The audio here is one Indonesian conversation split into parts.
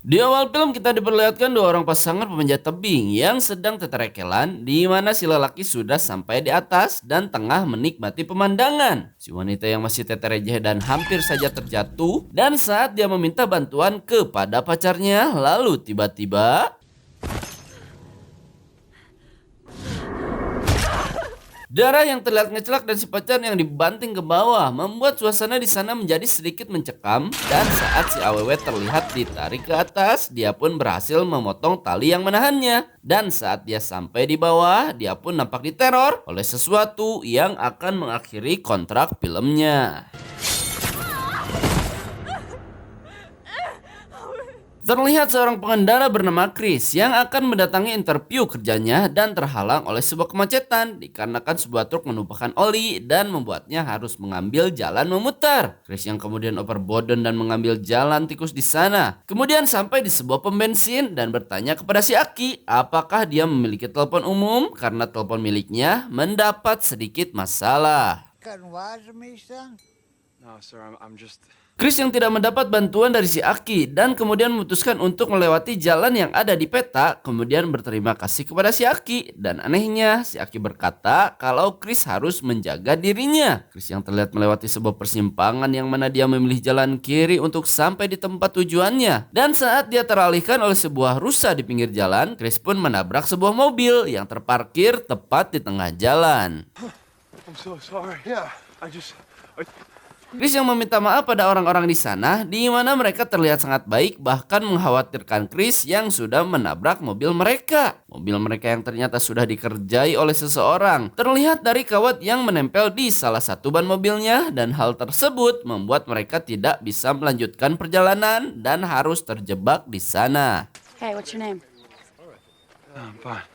Di awal film kita diperlihatkan dua orang pasangan pemanjat tebing yang sedang teterekelan di mana si lelaki sudah sampai di atas dan tengah menikmati pemandangan. Si wanita yang masih teterejeh dan hampir saja terjatuh dan saat dia meminta bantuan kepada pacarnya lalu tiba-tiba darah yang terlihat ngecelak dan si pacar yang dibanting ke bawah membuat suasana di sana menjadi sedikit mencekam dan saat si awewe terlihat ditarik ke atas, dia pun berhasil memotong tali yang menahannya. Dan saat dia sampai di bawah, dia pun nampak diteror oleh sesuatu yang akan mengakhiri kontrak filmnya. Terlihat seorang pengendara bernama Chris yang akan mendatangi interview kerjanya dan terhalang oleh sebuah kemacetan dikarenakan sebuah truk menumpahkan oli dan membuatnya harus mengambil jalan memutar. Chris yang kemudian overboard dan mengambil jalan tikus di sana. Kemudian sampai di sebuah pom bensin dan bertanya kepada si Aki apakah dia memiliki telepon umum karena telepon miliknya mendapat sedikit masalah. No, sir, I'm just. Chris yang tidak mendapat bantuan dari si Aki dan kemudian memutuskan untuk melewati jalan yang ada di peta, kemudian berterima kasih kepada si Aki. Dan anehnya si Aki berkata kalau Chris harus menjaga dirinya. Chris yang terlihat melewati sebuah persimpangan yang mana dia memilih jalan kiri untuk sampai di tempat tujuannya. Dan saat dia teralihkan oleh sebuah rusa di pinggir jalan, Chris pun menabrak sebuah mobil yang terparkir tepat di tengah jalan. I'm so sorry. Yeah, Chris yang meminta maaf pada orang-orang di sana, di mana mereka terlihat sangat baik, bahkan mengkhawatirkan Chris yang sudah menabrak mobil mereka. Mobil mereka yang ternyata sudah dikerjai oleh seseorang, terlihat dari kawat yang menempel di salah satu ban mobilnya, dan hal tersebut membuat mereka tidak bisa melanjutkan perjalanan dan harus terjebak di sana. Hey, what's your name? I'm fine.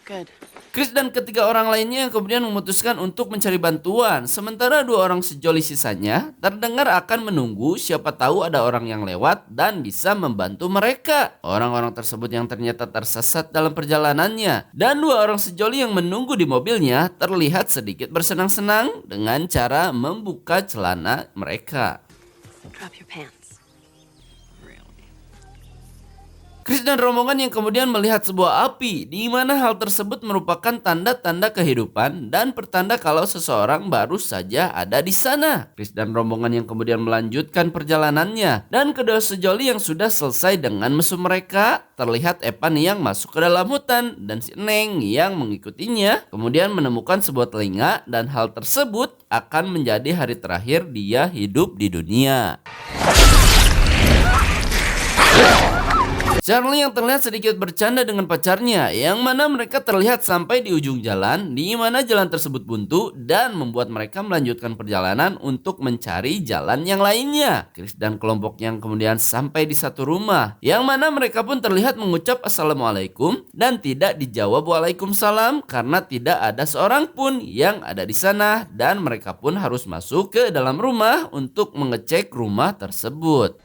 Good. Chris dan ketiga orang lainnya yang kemudian memutuskan untuk mencari bantuan. Sementara dua orang sejoli sisanya terdengar akan menunggu siapa tahu ada orang yang lewat dan bisa membantu mereka. Orang-orang tersebut yang ternyata tersesat dalam perjalanannya. Dan dua orang sejoli yang menunggu di mobilnya terlihat sedikit bersenang-senang dengan cara membuka celana mereka. Drop your pants. Chris dan rombongan yang kemudian melihat sebuah api, di mana hal tersebut merupakan tanda-tanda kehidupan dan pertanda kalau seseorang baru saja ada di sana. Chris dan rombongan yang kemudian melanjutkan perjalanannya, dan kedua sejoli yang sudah selesai dengan mesum mereka, terlihat Evan yang masuk ke dalam hutan dan si Neng yang mengikutinya, kemudian menemukan sebuah telinga dan hal tersebut akan menjadi hari terakhir dia hidup di dunia. Charlie yang terlihat sedikit bercanda dengan pacarnya, yang mana mereka terlihat sampai di ujung jalan, di mana jalan tersebut buntu dan membuat mereka melanjutkan perjalanan untuk mencari jalan yang lainnya. Chris dan kelompoknya yang kemudian sampai di satu rumah, yang mana mereka pun terlihat mengucap assalamualaikum dan tidak dijawab waalaikumsalam karena tidak ada seorang pun yang ada di sana dan mereka pun harus masuk ke dalam rumah untuk mengecek rumah tersebut.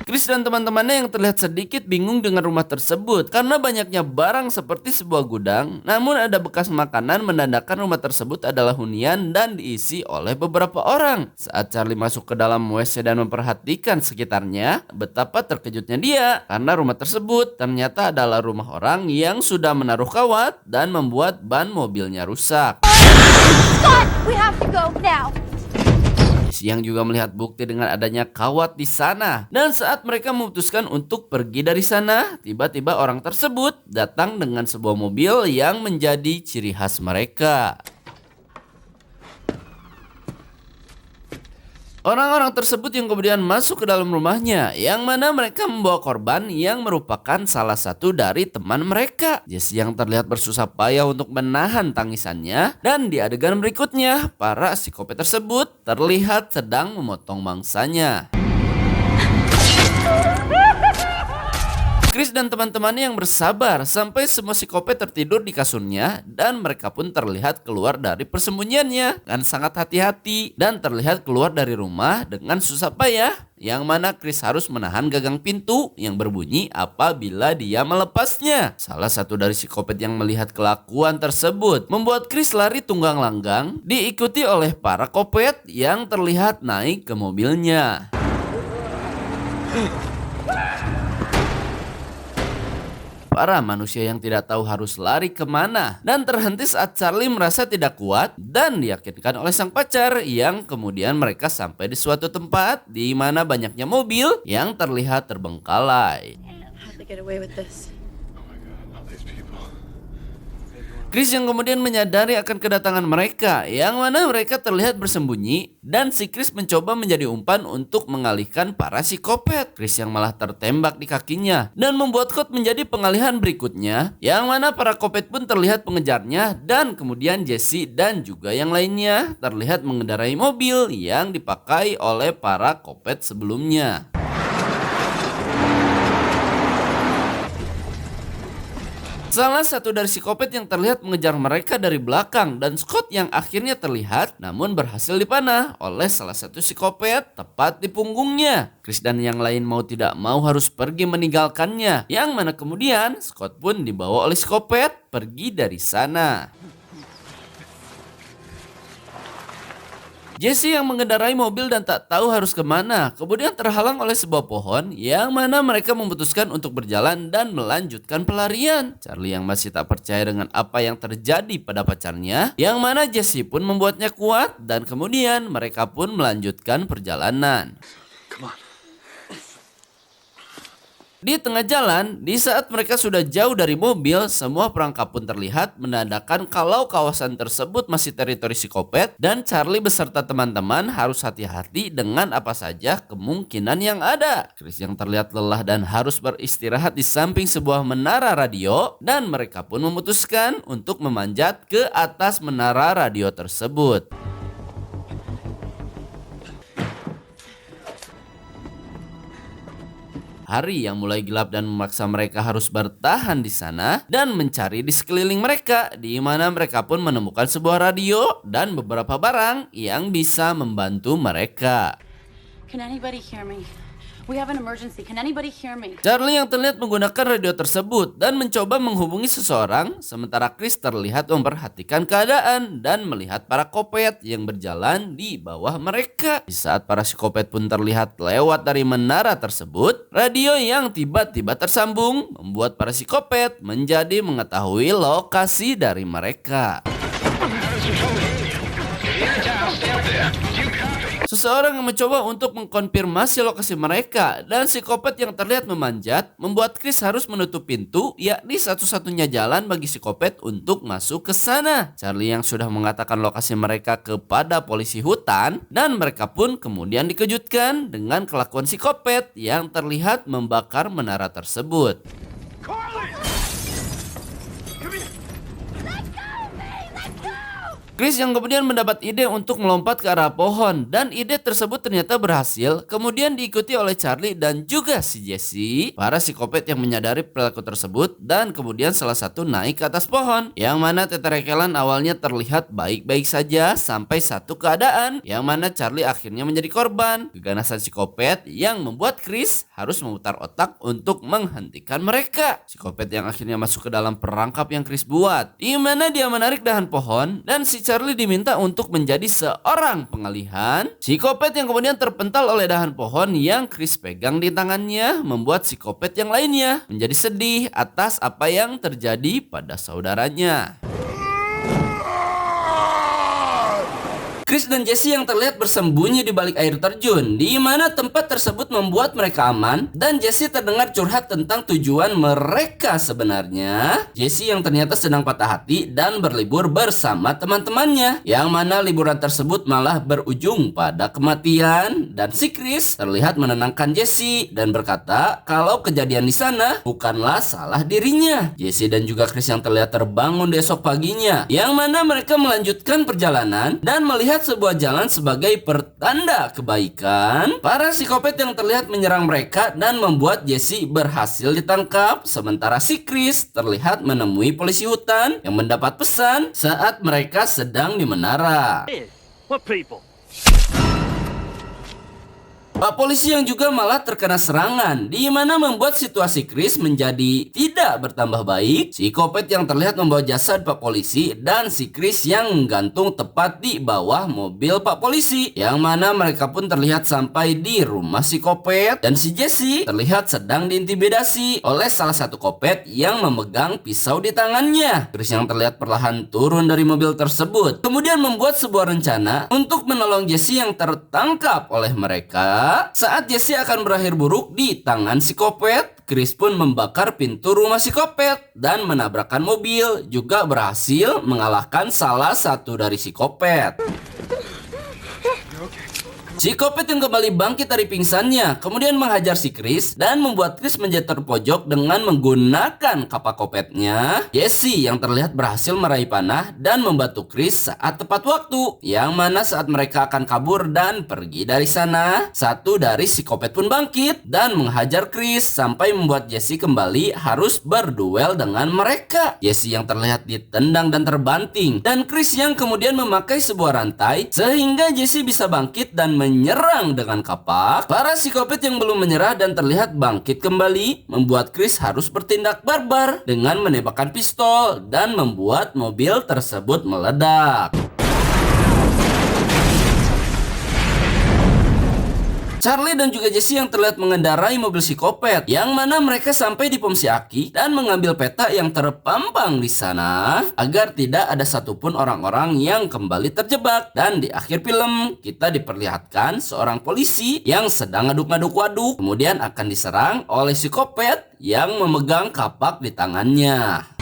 Chris dan teman-temannya yang terlihat sedikit bingung dengan rumah tersebut karena banyaknya barang seperti sebuah gudang, namun ada bekas makanan menandakan rumah tersebut adalah hunian dan diisi oleh beberapa orang. Saat Charlie masuk ke dalam WC dan memperhatikan sekitarnya, betapa terkejutnya dia karena rumah tersebut ternyata adalah rumah orang yang sudah menaruh kawat dan membuat ban mobilnya rusak. Stop! We have to go now. Yang juga melihat bukti dengan adanya kawat di sana. Dan saat mereka memutuskan untuk pergi dari sana, tiba-tiba orang tersebut datang dengan sebuah mobil yang menjadi ciri khas mereka. Orang-orang tersebut yang kemudian masuk ke dalam rumahnya, yang mana mereka membawa korban yang merupakan salah satu dari teman mereka. Jesse yang terlihat bersusah payah untuk menahan tangisannya, dan di adegan berikutnya, para psikopat tersebut terlihat sedang memotong mangsanya. Chris dan teman-temannya yang bersabar sampai semua psikopat tertidur di kasurnya dan mereka pun terlihat keluar dari persembunyiannya dengan sangat hati-hati dan terlihat keluar dari rumah dengan susah payah, yang mana Chris harus menahan gagang pintu yang berbunyi apabila dia melepasnya. Salah satu dari psikopat yang melihat kelakuan tersebut membuat Chris lari tunggang langgang diikuti oleh para kopet yang terlihat naik ke mobilnya. Para manusia yang tidak tahu harus lari kemana dan terhenti saat Charlie merasa tidak kuat dan diyakinkan oleh sang pacar, yang kemudian mereka sampai di suatu tempat di mana banyaknya mobil yang terlihat terbengkalai. How'd they get away with this? All these people. Chris yang kemudian menyadari akan kedatangan mereka, yang mana mereka terlihat bersembunyi, dan si Chris mencoba menjadi umpan untuk mengalihkan para psikopat. Chris yang malah tertembak di kakinya dan membuat Scott menjadi pengalihan berikutnya, yang mana para kopet pun terlihat mengejarnya, dan kemudian Jesse dan juga yang lainnya terlihat mengendarai mobil yang dipakai oleh para kopet sebelumnya. Salah satu dari psikopat yang terlihat mengejar mereka dari belakang, dan Scott yang akhirnya terlihat namun berhasil dipanah oleh salah satu psikopat tepat di punggungnya. Chris dan yang lain mau tidak mau harus pergi meninggalkannya, yang mana kemudian Scott pun dibawa oleh psikopat pergi dari sana. Jesse yang mengendarai mobil dan tak tahu harus kemana, kemudian terhalang oleh sebuah pohon, yang mana mereka memutuskan untuk berjalan dan melanjutkan pelarian. Charlie yang masih tak percaya dengan apa yang terjadi pada pacarnya, yang mana Jesse pun membuatnya kuat, dan kemudian mereka pun melanjutkan perjalanan. Come on. Di tengah jalan, di saat mereka sudah jauh dari mobil, semua perangkap pun terlihat menandakan kalau kawasan tersebut masih teritori psikopat, dan Charlie beserta teman-teman harus hati-hati dengan apa saja kemungkinan yang ada. Chris yang terlihat lelah dan harus beristirahat di samping sebuah menara radio, dan mereka pun memutuskan untuk memanjat ke atas menara radio tersebut. Hari yang mulai gelap dan memaksa mereka harus bertahan di sana dan mencari di sekeliling mereka, di mana mereka pun menemukan sebuah radio dan beberapa barang yang bisa membantu mereka. Can anybody hear me? We have an emergency. Can anybody hear me? Charlie yang terlihat menggunakan radio tersebut dan mencoba menghubungi seseorang, sementara Chris terlihat memperhatikan keadaan dan melihat para kopet yang berjalan di bawah mereka. Di saat para psikopat pun terlihat lewat dari menara tersebut, radio yang tiba-tiba tersambung membuat para psikopat menjadi mengetahui lokasi dari mereka. Seseorang yang mencoba untuk mengkonfirmasi lokasi mereka, dan psikopat yang terlihat memanjat membuat Chris harus menutup pintu, yakni satu-satunya jalan bagi psikopat untuk masuk ke sana. Charlie yang sudah mengatakan lokasi mereka kepada polisi hutan, dan mereka pun kemudian dikejutkan dengan kelakuan psikopat yang terlihat membakar menara tersebut. Chris yang kemudian mendapat ide untuk melompat ke arah pohon, dan ide tersebut ternyata berhasil, kemudian diikuti oleh Charlie dan juga si Jesse, para psikopat yang menyadari perilaku tersebut, dan kemudian salah satu naik ke atas pohon, yang mana teterekelan awalnya terlihat baik-baik saja sampai satu keadaan, yang mana Charlie akhirnya menjadi korban keganasan psikopat yang membuat Chris harus memutar otak untuk menghentikan mereka. Psikopat yang akhirnya masuk ke dalam perangkap yang Chris buat, di mana dia menarik dahan pohon, dan si Charlie diminta untuk menjadi seorang pengalihan. Psikopat yang kemudian terpental oleh dahan pohon yang Chris pegang di tangannya membuat psikopat yang lainnya menjadi sedih atas apa yang terjadi pada saudaranya. Chris dan Jesse yang terlihat bersembunyi di balik air terjun, di mana tempat tersebut membuat mereka aman, dan Jesse terdengar curhat tentang tujuan mereka sebenarnya. Jesse yang ternyata sedang patah hati dan berlibur bersama teman-temannya, yang mana liburan tersebut malah berujung pada kematian, dan si Chris terlihat menenangkan Jesse dan berkata kalau kejadian di sana bukanlah salah dirinya. Jesse dan juga Chris yang terlihat terbangun di esok paginya, yang mana mereka melanjutkan perjalanan dan melihat sebuah jalan sebagai pertanda kebaikan, para psikopat yang terlihat menyerang mereka dan membuat Jesse berhasil ditangkap. Sementara si Chris terlihat menemui polisi hutan yang mendapat pesan saat mereka sedang di menara. What people? Pak polisi yang juga malah terkena serangan, di mana membuat situasi Chris menjadi tidak bertambah baik. Psikopat yang terlihat membawa jasad Pak polisi dan si Chris yang menggantung tepat di bawah mobil Pak polisi, yang mana mereka pun terlihat sampai di rumah psikopat, dan si Jesse terlihat sedang diintimidasi oleh salah satu kopet yang memegang pisau di tangannya. Chris yang terlihat perlahan turun dari mobil tersebut, kemudian membuat sebuah rencana untuk menolong Jesse yang tertangkap oleh mereka. Saat Jesse akan berakhir buruk di tangan psikopat, Chris pun membakar pintu rumah psikopat dan menabrakkan mobil, juga berhasil mengalahkan salah satu dari psikopat. Psikopat yang kembali bangkit dari pingsannya, kemudian menghajar si Chris dan membuat Chris menjadi terpojok dengan menggunakan kapak kopetnya. Jesse yang terlihat berhasil meraih panah dan membantu Chris saat tepat waktu, yang mana saat mereka akan kabur dan pergi dari sana, satu dari psikopat pun bangkit dan menghajar Chris sampai membuat Jesse kembali harus berduel dengan mereka. Jesse yang terlihat ditendang dan terbanting, dan Chris yang kemudian memakai sebuah rantai sehingga Jesse bisa bangkit dan menyerang dengan kapak. Para psikopat yang belum menyerah dan terlihat bangkit kembali membuat Chris harus bertindak barbar dengan menembakkan pistol dan membuat mobil tersebut meledak. Charlie dan juga Jesse yang terlihat mengendarai mobil psikopat, yang mana mereka sampai di pom Aki dan mengambil peta yang terpampang di sana agar tidak ada satupun orang-orang yang kembali terjebak. Dan di akhir film kita diperlihatkan seorang polisi yang sedang aduk-aduk waduk, kemudian akan diserang oleh psikopat yang memegang kapak di tangannya.